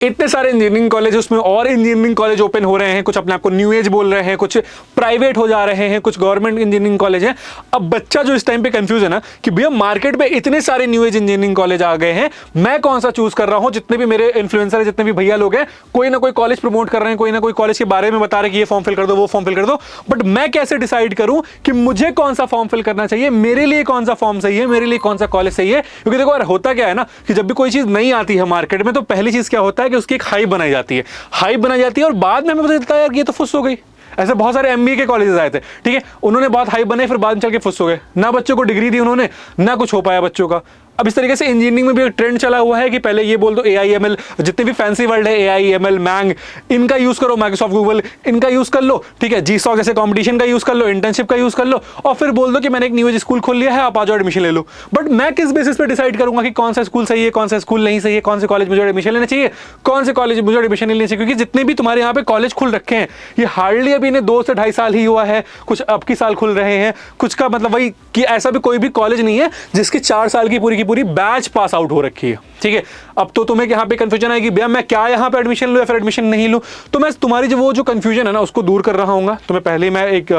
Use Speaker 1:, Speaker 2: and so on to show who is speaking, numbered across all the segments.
Speaker 1: इतने सारे engineering college, उसमें और इंजीनियरिंग कॉलेज ओपन हो रहे हैं, कुछ अपने आप को न्यू एज बोल रहे हैं, कुछ प्राइवेट हो जा रहे हैं, कुछ गवर्नमेंट इंजीनियरिंग कॉलेज हैं। अब बच्चा जो इस टाइम पे कंफ्यूज है ना कि भैया मार्केट में इतने सारे न्यू एज इंजीनियरिंग कॉलेज आ गए हैं, मैं कौन सा चूज कर रहा हूं। जितने भी मेरे इन्फ्लुएंसर है, जितने भी भैया लोग हैं, कोई ना कोई कॉलेज प्रमोट कर रहे हैं, कोई ना कोई कॉलेज के बारे में बता रहे हैं कि ये फॉर्म फिल कर दो, वो फॉर्म फिल कर दो, बट मैं कैसे डिसाइड करूं कि मुझे कौन सा फॉर्म फिल करना चाहिए, मेरे लिए कौन सा फॉर्म सही है, मेरे लिए कौन सा कॉलेज सही है। क्योंकि देखो यार, होता क्या है ना कि जब भी कोई चीज नहीं आती है मार्केट में, तो पहली चीज क्या होता है कि उसकी एक हाइप बनाई जाती है, हाइप बनाई जाती है, और बाद में हमें पता चलता है यार ये तो फुस हो गई। ऐसे बहुत सारे एमबीए के कॉलेजेस आए थे, ठीक है, उन्होंने बहुत हाइप बनाई, फिर बाद में चल के फुस हो गए, ना बच्चों को डिग्री दी उन्होंने, ना कुछ हो पाया बच्चों का। अब इस तरीके से इंजीनियरिंग में भी एक ट्रेंड चला हुआ है कि पहले ये बोल दो AIML, जितने भी फैंसी वर्ड है AIML, मैंग, इनका यूज करो, माइक्रोसॉफ्ट गूगल इनका यूज कर लो, ठीक है, GSOC जैसे कंपटीशन का यूज कर लो, इंटर्नशिप का यूज कर लो, और फिर बोल दो कि मैंने एक न्यू एज स्कूल खोल लिया है, आप आ जाओ एडमिशन ले लो। बट मैं किस बेसिस पे डिसाइड करूंगा कि कौन सा स्कूल सही है, कौन सा स्कूल नहीं सही है, कौन से कॉलेज मुझे एडमिशन लेना चाहिए, कौन से कॉलेज मुझे एडमिशन लेना चाहिए। क्योंकि जितने भी तुम्हारे यहाँ पे कॉलेज खुल रखे हैं, ये हार्डली अभी इन्हें 2 से 2.5 साल ही हुआ है, कुछ अब की साल खुल रहे हैं, कुछ का मतलब वही कि ऐसा भी कोई भी कॉलेज नहीं है जिसकी 4 साल की पूरी बैच पास आउट हो रखी है, ठीक है। अब तो तुम्हें यहाँ पे कंफ्यूजन आएगी, भैया मैं क्या यहाँ पे एडमिशन लूं या फिर एडमिशन नहीं लूं। तो मैं तुम्हारी जो वो जो कंफ्यूजन है ना, उसको दूर कर रहा हूँ। तुम्हें पहले मैं एक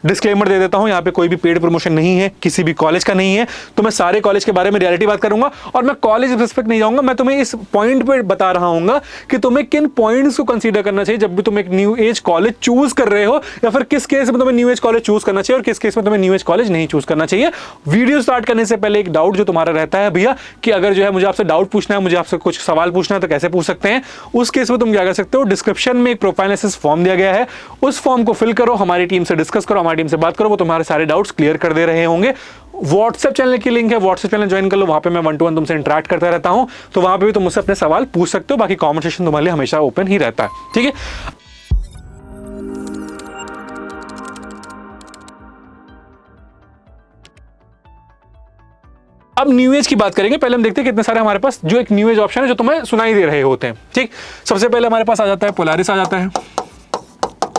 Speaker 1: डिस्क्लेमर दे देता हूँ, यहाँ पे कोई भी पेड प्रमोशन नहीं है, किसी भी कॉलेज का नहीं है। तो मैं सारे कॉलेज के बारे में रियलिटी बात करूंगा, और मैं कॉलेज रिस्पेक्ट नहीं जाऊंगा। मैं तुम्हें इस पॉइंट पे बता रहा हूँ कि तुम्हें किन पॉइंट्स को कंसीडर करना चाहिए जब भी तुम एक न्यू एज कॉलेज चूज कर रहे हो, या फिर किस केस में तुम्हें न्यू एज कॉलेज चूज करना चाहिए और किस केस में तुम्हें न्यू एज कॉलेज नहीं चूज करना चाहिए। वीडियो स्टार्ट करने से पहले एक डाउट जो तुम्हारा रहता है भैया, कि अगर जो है मुझे आपसे डाउट पूछना है, मुझे आपसे कुछ सवाल पूछना है, तो कैसे पूछ सकते हैं। उस केस में तुम क्या कर सकते हो, डिस्क्रिप्शन में एक प्रोफाइल एनालिसिस फॉर्म दिया गया है, उस फॉर्म को फिल करो, हमारी टीम से डिस्कस करो, हमारी टीम से बात करो, वो तुम्हारे सारे डाउट्स क्लियर कर दे रहे होंगे। व्हाट्सएप चैनल की लिंक है, व्हाट्सएप चैनल ज्वाइन कर लो, वहां पे मैं 1-to-1 तुमसे इंटरेक्ट करता रहता हूं, तो वहां पे भी तुम मुझसे अपने सवाल पूछ सकते हो। बाकी कमेंट सेक्शन तुम्हारे लिए हमेशा ओपन ही रहता है, ठीक है। अब न्यू एज की बात करेंगे। पहले हम देखते हैं कितने सारे हमारे पास जो एक न्यू एज ऑप्शन है जो तुम्हें सुनाई दे रहे होते हैं, ठीक। सबसे पहले हमारे पास आ जाता है पोलारिस आ जाता है।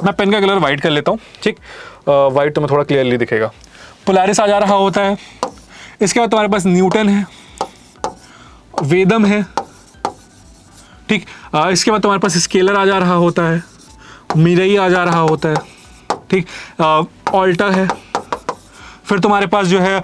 Speaker 1: मैं पेन का कलर व्हाइट कर लेता हूं, ठीक, व्हाइट तुम्हें थोड़ा क्लियरली दिखेगा। पोलारिस आ जा रहा होता है। इसके बाद तुम्हारे पास न्यूटन है, वेदम है, ठीक। इसके बाद तुम्हारे पास स्केलर आ जा रहा होता है, मिरई आ जा रहा होता है, ठीक, ऑल्टा है। फिर तुम्हारे पास जो है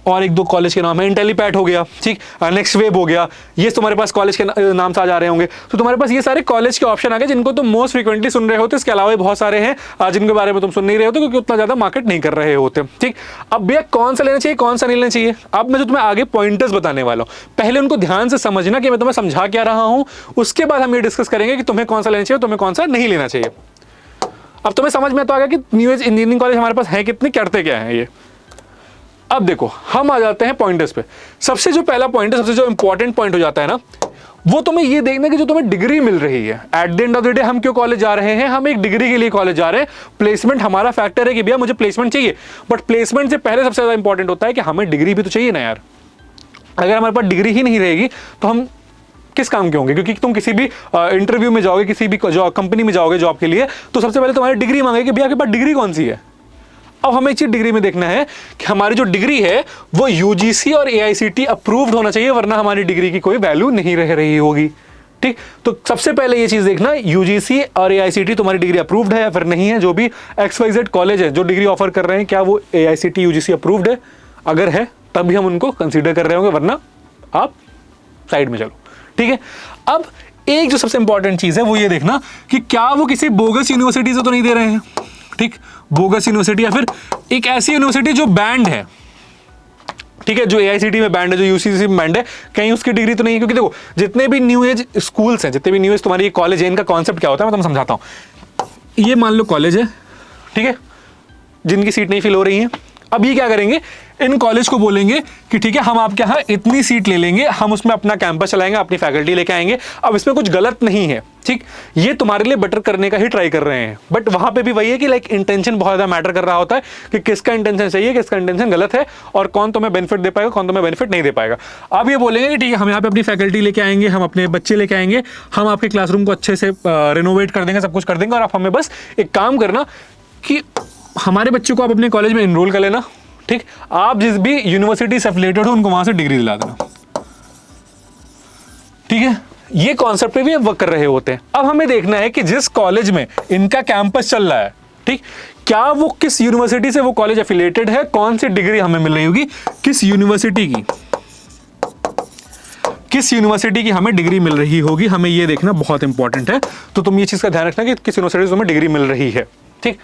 Speaker 1: और 1-2 कॉलेज के नाम है, इंटेलीपैट हो गया, ठीक, नेक्स्ट वेब हो गया, ये तुम्हारे पास कॉलेज के नाम से आ जा रहे होंगे। तो तुम्हारे पास ये सारे कॉलेज के ऑप्शन आ गए जिनको तुम मोस्ट फ्रीक्वेंटली सुन रहे होते। इसके अलावा भी बहुत सारे हैं जिनके बारे में तुम सुन नहीं रहे होते क्योंकि उतना ज्यादा मार्केट नहीं कर रहे होते, ठीक। अब भैया कौन सा लेना चाहिए, कौन सा नहीं लेना चाहिए, अब मैं जो तुम्हें आगे पॉइंटर्स बताने वाला हूँ, पहले उनको ध्यान से समझना कि मैं तुम्हें समझा क्या रहा हूँ। उसके बाद हम ये डिस्कस करेंगे कि तुम्हें कौन सा लेना चाहिए, तुम्हें कौन सा नहीं लेना चाहिए। अब तुम्हें समझ में तो आ गया कि न्यू एज इंजीनियरिंग कॉलेज हमारे पास है कितने, करते क्या है ये। अब देखो हम आ जाते हैं पॉइंटर्स पे। सबसे जो पहला पॉइंट है, सबसे जो इंपॉर्टेंट पॉइंट हो जाता है ना, वो तुम्हें ये देखना कि जो तुम्हें डिग्री मिल रही है at the end of the day. हम क्यों कॉलेज जा रहे हैं, हम एक डिग्री के लिए कॉलेज जा रहे हैं। प्लेसमेंट हमारा फैक्टर है कि भैया मुझे प्लेसमेंट चाहिए, बट प्लेसमेंट से पहले सबसे ज्यादा इंपॉर्टेंट होता है कि हमें डिग्री भी तो चाहिए ना यार। अगर हमारे पास डिग्री ही नहीं रहेगी तो हम किस काम के होंगे। क्योंकि तुम किसी भी इंटरव्यू में जाओगे, किसी भी कंपनी में जाओगे जॉब के लिए, तो सबसे पहले तुम्हारी डिग्री मांगेगी कि भैया आपके पास डिग्री कौन सी है। अब हमें एक चीज डिग्री में देखना है कि हमारी जो डिग्री है वो UGC और AICTE अप्रूव्ड होना चाहिए, वरना हमारी डिग्री की कोई वैल्यू नहीं रह रही होगी, ठीक। तो सबसे पहले ये चीज देखना, UGC और AICTE तुम्हारी डिग्री अप्रूव्ड है या फिर नहीं है। जो भी XYZ कॉलेज है जो डिग्री ऑफर कर रहे हैं, क्या वो AICTE UGC अप्रूव्ड है। अगर है तभी हम उनको कंसीडर कर रहे होंगे, वरना आप साइड में चलो, ठीक है। अब एक जो सबसे इंपॉर्टेंट चीज है वो ये देखना कि क्या वो किसी बोगस यूनिवर्सिटी से तो नहीं दे रहे हैं, ठीक। बोगस यूनिवर्सिटी या फिर एक ऐसी यूनिवर्सिटी जो बैंड है, ठीक है, जो AICTE में बैंड है, जो UCC में बैंड है, कहीं उसकी डिग्री तो नहीं है। क्योंकि देखो जितने भी न्यू एज स्कूल्स हैं, जितने भी न्यू एज तुम्हारी कॉलेज है, इनका कॉन्सेप्ट क्या होता है मैं तुम्हें समझाता हूं। ये मान लो कॉलेज है, ठीक है, जिनकी सीट नहीं फिल हो रही है। अब ये क्या करेंगे, इन कॉलेज को बोलेंगे कि ठीक है हम आपके यहाँ इतनी सीट ले लेंगे, हम उसमें अपना कैंपस चलाएंगे, अपनी फैकल्टी लेके आएंगे। अब इसमें कुछ गलत नहीं है, ठीक, ये तुम्हारे लिए बेटर करने का ही ट्राई कर रहे हैं। बट वहां पे भी वही है कि लाइक इंटेंशन बहुत ज्यादा मैटर कर रहा होता है कि किसका इंटेंशन सही है, किसका इंटेंशन गलत है, और कौन तुम्हें बेनिफिट दे पाएगा, कौन तुम्हें बेनिफिट नहीं दे पाएगा। अब ये बोलेंगे कि ठीक है हम यहाँ पे अपनी फैकल्टी लेके आएंगे, हम अपने बच्चे लेके आएंगे, हम आपके क्लासरूम को अच्छे से रिनोवेट कर देंगे, सब कुछ कर देंगे, और आप हमें बस एक काम करना कि हमारे बच्चों को आप अपने कॉलेज में इनरोल कर लेना, ठीक। आप जिस भी यूनिवर्सिटी से एफिलिएटेड हो उनको वहां से डिग्री दिला देना, ठीक है। ये कॉन्सेप्ट पे भी वर्क कर रहे होते हैं। अब हमें देखना है कि जिस कॉलेज में इनका कैंपस चल रहा है, ठीक, क्या वो किस यूनिवर्सिटी से वो कॉलेज एफिलिएटेड है, कौन सी डिग्री हमें मिल रही होगी, किस यूनिवर्सिटी की हमें डिग्री मिल रही होगी, हमें ये देखना बहुत इंपॉर्टेंट है। तो तुम ये चीज का ध्यान रखना कि किस यूनिवर्सिटी से हमें डिग्री मिल रही है, ठीक।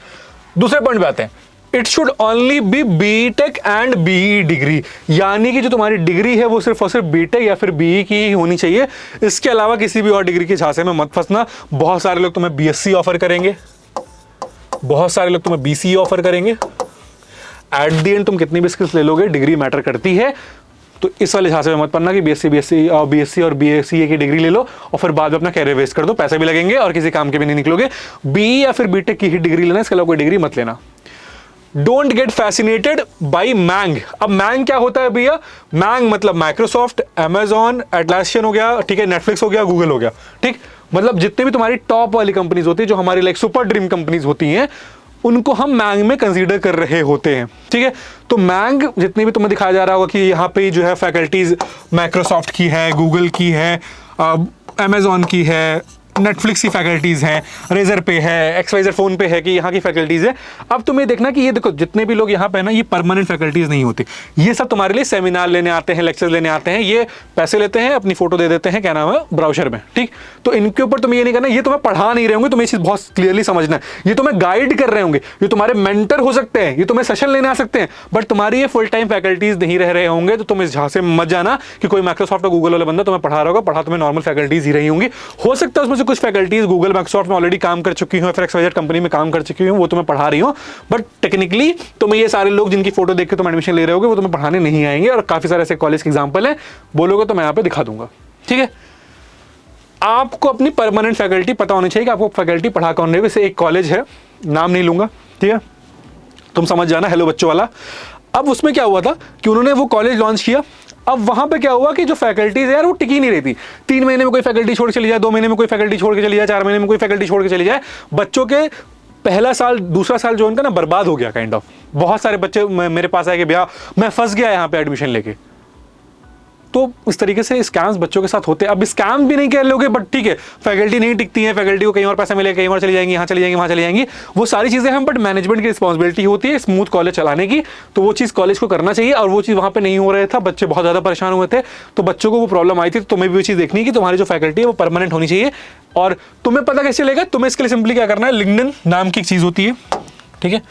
Speaker 1: दूसरे पॉइंट पे आते हैं, it should only be BTech and BE degree, यानी कि जो तुम्हारी डिग्री है वो सिर्फ और सिर्फ बीटेक या फिर बीई की ही होनी चाहिए। इसके अलावा किसी भी और डिग्री के झांसे में मत फंसना। बहुत सारे लोग तुम्हें बीएससी ऑफर करेंगे, बहुत सारे लोग तुम्हें बीसीए ऑफर करेंगे। एट द एंड तुम कितनी भी स्किल्स ले लोगे, डिग्री मैटर करती है। तो इस वाले झांसे में मत पड़ना कि बीएससी और बीएससी की डिग्री ले लो और फिर बाद में अपना कैरियर वेस्ट कर दो, पैसे भी लगेंगे और किसी काम के भी नहीं निकलोगे। बीई या फिर बीटेक की ही डिग्री लेना, इसके अलावा कोई डिग्री मत लेना। Don't get fascinated by MANG. अब मैंग क्या होता है भैया? मैंग मतलब माइक्रोसॉफ्ट, अमेजॉन, एटलासियन हो गया, ठीक है, नेटफ्लिक्स हो गया, गूगल हो गया, ठीक। मतलब जितने भी तुम्हारी टॉप वाली कंपनीज होती है, जो हमारी लाइक सुपर ड्रीम कंपनीज होती हैं, उनको हम मैंग में कंसीडर कर रहे होते हैं, ठीक है। तो मैंग जितनी भी तुम्हें दिखाया जा रहा होगा कि यहाँ पे जो है फैकल्टीज माइक्रोसॉफ्ट की है, गूगल की है, अमेजॉन की है, नेटफ्लिक्स की फैकल्टीज हैं, रेजर पे है, एक्सवाइजर फोन पे है, कि यहाँ की फैकल्टीज है। अब तुम्हें देखना कि ये देखो जितने भी लोग यहाँ पे ना, ये परमानेंट फैकल्टीज नहीं होती, ये सब तुम्हारे लिए सेमिनार लेने आते हैं, लेक्चर लेने आते हैं, ये पैसे लेते हैं, अपनी फोटो दे देते हैं, क्या नाम है, ब्राउचर में, ठीक। तो इनके ऊपर तुम्हें ये नहीं करना, ये तुम्हें पढ़ा नहीं रहे होंगे, तुम्हें ये चीज बहुत क्लियरली समझना है, ये तुम्हें गाइड कर रहे होंगे, ये तुम्हारे मेंटर हो सकते हैं, ये तुम्हें सेशन लेने आ सकते हैं, बट तुम्हारी ये फुल टाइम फैकल्टीज नहीं रह रहे होंगे। तो तुम इस झांसे में मत जाना कि कोई माइक्रोसॉफ्ट और गूगल वाला बंदा तुम्हें पढ़ा रहा होगा, पढ़ा तुम्हें नॉर्मल फैकल्टीज ही रही होंगी। हो सकता है उसमें से कुछ फैकल्टीज गूगल माइक्रोसॉफ्ट में ऑलरेडी काम कर चुकी हूं, फिर एक्सवाइजेड कंपनी में काम कर चुकी हूं, वो तुम्हें पढ़ा रही हूं, बट टेक्निकली तुम्हें ये सारे लोग जिनकी फोटो देख के तुम एडमिशन ले रहे होगे, वो तुम्हें पढ़ाने नहीं आएंगे। और काफी सारे ऐसे कॉलेज के एग्जांपल है, बोलोगे तो मैं यहाँ पे दिखा दूंगा, ठीक है। आपको अपनी परमानेंट फैकल्टी पता होनी चाहिए कि आपको फैकल्टी पढ़ा कौन रही है। वैसे एक कॉलेज है, नाम नहीं लूंगा, ठीक है, तुम समझ जाना, हेलो बच्चों वाला। अब उसमें क्या हुआ था कि उन्होंने वो कॉलेज लॉन्च किया। अब वहां पे क्या हुआ कि जो फैकल्टीज है यार, वो टिकी नहीं रहती। 3 महीने में कोई फैकल्टी छोड़ के चली जाए, 2 महीने में कोई फैकल्टी छोड़ के चली जाए, 4 महीने में कोई फैकल्टी छोड़ के चली जाए। बच्चों के पहला साल, दूसरा साल जो उनका ना बर्बाद हो गया काइंड ऑफ। बहुत सारे बच्चे मेरे पास आए कि भैया मैं फंस गया यहाँ पे एडमिशन लेके। तो इस तरीके से स्कैम्स बच्चों के साथ होते हैं। अब स्कैम भी नहीं कह लोगे, बट ठीक है, फैकल्टी नहीं टिकती है, फैकल्टी को कहीं और पैसा मिलेगा, कहीं और चली जाएंगी, यहाँ चली जाएंगी, वहाँ चली जाएंगी, वो सारी चीजें हम, बट मैनेजमेंट की रिस्पॉन्सिबिलिटी होती है स्मूथ कॉलेज चलाने की। तो वो चीज़ कॉलेज को करना चाहिए, और वो चीज़ वहाँ पे नहीं हो रहा था, बच्चे बहुत ज़्यादा परेशान हुए थे, तो बच्चों को वो प्रॉब्लम आई थी। तो तुम्हें भी वो चीज़ देखनी है कि तुम्हारी जो फैकल्टी है वो परमानेंट होनी चाहिए। और तुम्हें पता कैसे चलेगा? तुम्हें इसके लिए सिंपली क्या करना है, लिंक्डइन नाम की एक चीज़ होती है, ठीक है,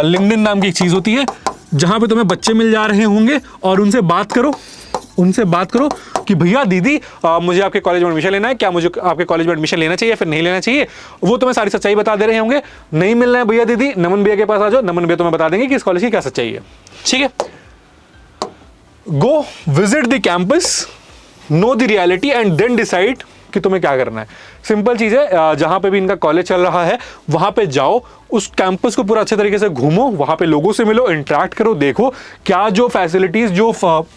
Speaker 1: लिंक्डइन नाम की एक चीज़ होती है, जहाँ पे तुम्हें बच्चे मिल जा रहे होंगे और उनसे बात करो, कि भैया दीदी मुझे आपके कॉलेज में एडमिशन लेना है, क्या मुझे आपके कॉलेज में एडमिशन लेना चाहिए फिर नहीं लेना चाहिए। वो तुम्हें सारी सच्चाई बता दे रहे होंगे। नहीं मिलना है भैया दीदी, नमन भैया के पास आ जाओ, नमन भैया तुम्हें बता देंगे कि इस कॉलेज की क्या सच्चाई है, ठीक है। Go visit the campus, know the reality and then decide कि तुम्हें क्या करना है। सिंपल चीज है, जहां पे भी इनका कॉलेज चल रहा है वहां पे जाओ, उस कैंपस को पूरा अच्छे तरीके से घूमो, वहां पे लोगों से मिलो, इंटरेक्ट करो, देखो क्या जो फैसिलिटीज जो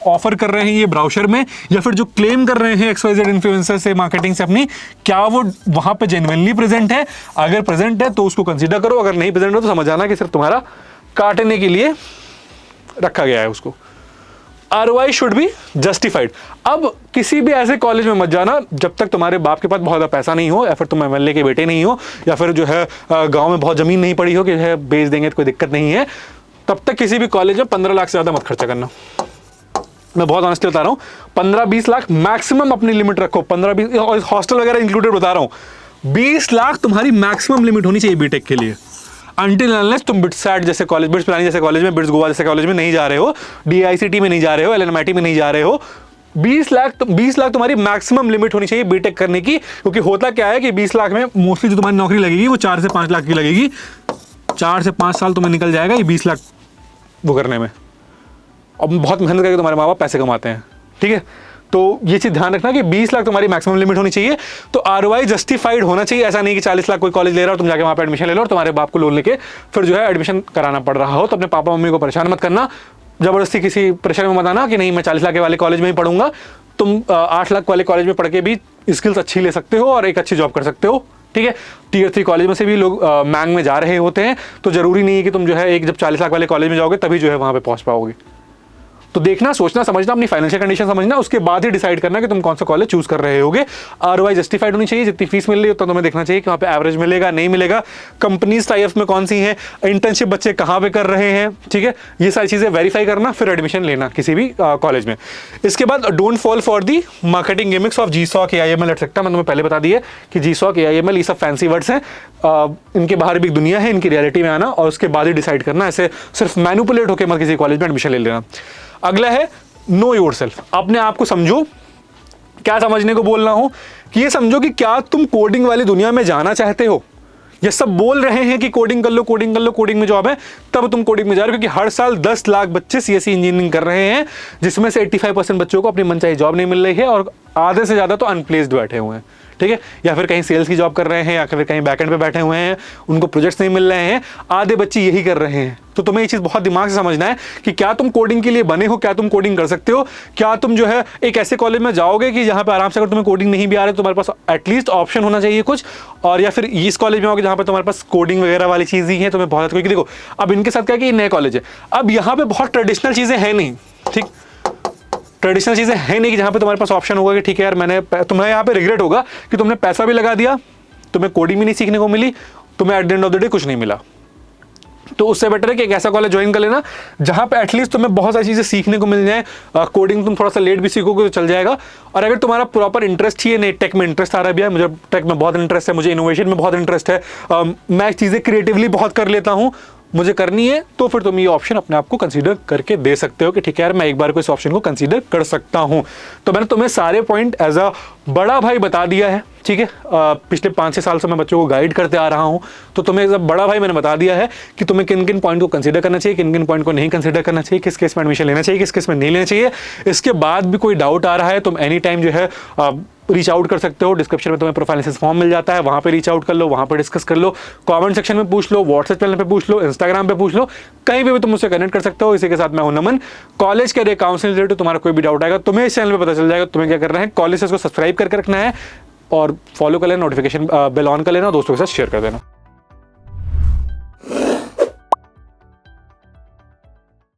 Speaker 1: ऑफर कर रहे हैं ये ब्राउचर में, या फिर जो क्लेम कर रहे हैं एक्सवाइजेड इन्फ्लुएंसर से, मार्केटिंग से अपनी, क्या वो वहां पे जेन्युइनली प्रेजेंट है। अगर प्रेजेंट है तो उसको कंसीडर करो, अगर नहीं प्रेजेंट है तो समझ आना कि सिर्फ तुम्हारा काटने के लिए रखा गया है उसको। ROI should be justified. अब किसी भी ऐसे कॉलेज में मत जाना जब तक तुम्हारे बाप के पास बहुत ज़्यादा पैसा नहीं हो, या फिर तुम MLA के बेटे नहीं हो, या फिर जो है गांव में बहुत ज़मीन नहीं पड़ी हो कि जो है बेच देंगे तो कोई दिक्कत नहीं है। तब तक किसी भी कॉलेज में 15 लाख से ज़्यादा मत खर्चा करना। मैं बहुत ऑनेस्टली बता रहा हूँ, 15-20 लाख मैक्सिमम अपनी लिमिट रखो। 15-20 और हॉस्टल वगैरह इंक्लूडेड बता रहा हूँ। 20 लाख तुम्हारी मैक्सिमम लिमिट होनी चाहिए बीटेक के लिए। Until unless तुम बिट्सैट जैसे कॉलेज, बिट्स प्लानिंग जैसे कॉलेज में, बिट्स गोवा जैसे कॉलेज में नहीं जा रहे हो, DICT में नहीं जा रहे हो, LNMIT में नहीं जा रहे हो, 20 लाख तुम्हारी मैक्सिमम लिमिट होनी चाहिए बीटेक करने की। क्योंकि होता क्या है कि 20 लाख में मोस्टली जो तुम्हारी नौकरी लगेगी वो 4 से 5 लाख की लगेगी। 4 से 5 साल तुम्हें निकल जाएगा ये 20 लाख वो करने में, और बहुत मेहनत करके तुम्हारे माँ बाप पैसे कमाते हैं, ठीक है। तो ये चीज ध्यान रखना कि 20 लाख तुम्हारी मैक्सिमम लिमिट होनी चाहिए। तो ROI जस्टिफाइड होना चाहिए। ऐसा नहीं कि 40 लाख कोई कॉलेज ले रहा हो, तुम जाके वहां पे एडमिशन ले लो और तुम्हारे बाप को लोन लेके फिर जो है एडमिशन कराना पड़ रहा हो। तो अपने पापा मम्मी को परेशान मत करना, जबरदस्ती किसी प्रेशर में मत आना कि नहीं मैं 40 लाख वाले कॉलेज में ही पढ़ूंगा। तुम 8 लाख वाले कॉलेज में पढ़ के भी स्किल्स अच्छी ले सकते हो और एक अच्छी जॉब कर सकते हो, ठीक है। Tier 3 कॉलेज में से भी लोग मैंग में जा रहे होते हैं, तो जरूरी नहीं है कि तुम जो है एक जब 40 लाख वाले कॉलेज में जाओगे तभी जो है वहां पे पहुंच पाओगे। तो देखना, सोचना, समझना, अपनी फाइनेंशियल कंडीशन समझना, उसके बाद ही डिसाइड करना कि तुम कौन सा कॉलेज चूज कर रहे होगे। आरओआई जस्टिफाइड होनी चाहिए, जितनी फीस मिल रही है उतना तुम्हें देखना चाहिए कि वहाँ पे एवरेज मिलेगा नहीं मिलेगा, कंपनीज टाइप में कौन सी है, इंटर्नशिप बच्चे कहाँ पे कर रहे हैं, ठीक है, ये सारी चीजें वेरीफाई करना, फिर एडमिशन लेना किसी भी कॉलेज में। इसके बाद don't fall for the marketing gimmicks of जीसॉक, AIML एटसेट्रा। मैंने तुम्हें पहले बता दी है कि जीसॉक, AIML ये सब फैंसी वर्ड्स हैं, इनके बाहर भी एक दुनिया है, इनकी रियलिटी में आना और उसके बाद ही डिसाइड करना, ऐसे सिर्फ मैनिपुलेट होकर मत किसी कॉलेज में एडमिशन ले लेना। अगला है नो योरसेल्फ, अपने आप को समझो। क्या समझने को बोल रहा हूं कि ये समझो कि क्या तुम कोडिंग वाली दुनिया में जाना चाहते हो। ये सब बोल रहे हैं कि कोडिंग कर लो, कोडिंग कर लो, कोडिंग में जॉब है, तब तुम कोडिंग में जा रहे हो, क्योंकि हर साल 10 लाख बच्चे CSE इंजीनियरिंग कर रहे हैं, जिसमें से 85% बच्चों को अपनी मनचाही जॉब नहीं मिल रही है और आधे से ज्यादा तो अनप्लेस्ड बैठे हुए हैं, ठीक है, या फिर कहीं सेल्स की जॉब कर रहे हैं या फिर कहीं बैकएंड पे बैठे हुए हैं, उनको प्रोजेक्ट्स नहीं मिल रहे हैं, आधे बच्चे यही कर रहे हैं। तो तुम्हें ये चीज बहुत दिमाग से समझना है कि क्या तुम कोडिंग के लिए बने हो, क्या तुम कोडिंग कर सकते हो, क्या तुम जो है एक ऐसे कॉलेज में जाओगे कि जहां पे आराम से, अगर तुम्हें कोडिंग नहीं भी आ रही तो तुम्हारे पास एटलीस्ट ऑप्शन होना चाहिए कुछ, और या फिर इस कॉलेज में आओगे जहां पे तुम्हारे पास कोडिंग वगैरह वाली चीज ही है, तुम्हें बहुत, क्योंकि देखो अब इनके साथ क्या है कि नए कॉलेज है, अब यहाँ पे बहुत ट्रेडिशनल चीजें हैं नहीं, ठीक, ट्रेडिशनल चीजें हैं नहीं कि जहां पे तुम्हारे पास ऑप्शन होगा कि ठीक है यार, तुम्हें यहाँ पे रिग्रेट होगा कि तुमने पैसा भी लगा दिया, तुम्हें कोडिंग भी नहीं सीखने को मिली, तुम्हें at the end of the day कुछ नहीं मिला। तो उससे बेटर है कि एक ऐसा कॉलेज ज्वाइन कर लेना जहां पे एटलीस्ट तुम्हें बहुत सारी चीजें सीखने को मिल जाए। कोडिंग तुम थोड़ा सा लेट भी सीखोगे तो चल जाएगा, और अगर तुम्हारा प्रॉपर इंटरेस्ट ही है, नहीं टेक में इंटरेस्ट आ रहा है भैया, मुझे टेक में बहुत इंटरेस्ट है, मुझे इनोवेशन में बहुत इंटरेस्ट है, मैं चीजें क्रिएटिवली बहुत कर लेता हूं, मुझे करनी है, तो फिर तुम ये ऑप्शन अपने आप को कंसीडर करके दे सकते हो कि ठीक है यार, मैं एक बार को इस ऑप्शन को कंसीडर कर सकता हूं। तो मैंने तुम्हें सारे पॉइंट एज अ बड़ा भाई बता दिया है, ठीक है, पिछले 5-6 साल से मैं बच्चों को गाइड करते आ रहा हूं, तो तुम्हें एज अ बड़ा भाई मैंने बता दिया है कि तुम्हें किन किन पॉइंट को कंसीडर करना चाहिए, किन किन पॉइंट को नहीं कंसीडर करना चाहिए, किस केस में एडमिशन लेना चाहिए, किस केस में नहीं लेना चाहिए। इसके बाद भी कोई डाउट आ रहा है, तुम एनी टाइम जो है रीच आउट कर सकते हो। डिस्क्रिप्शन में तुम्हें प्रोफाइल एनालिसिस फॉर्म मिल जाता है, वहां पे रीच आउट कर लो, वहां पे डिस्कस कर लो, कमेंट सेक्शन में पूछ लो, व्हाट्सएप चैनल पे पूछ लो, इंस्टाग्राम पे पूछ लो, कहीं पे भी तुम मुझसे कनेक्ट कर सकते हो। इसी के साथ मैं हूं नमन। कॉलेज के काउंसलिंग रिलेटेड तुम्हारा कोई भी डाउट आएगा तुम्हें इस चैनल पे पता चल जाएगा। तुम्हें क्या करना है, कॉलेज को सब्सक्राइब करके रखना है और फॉलो कर लेना, नोटिफिकेशन बेल ऑन कर लेना, दोस्तों के साथ शेयर कर देना।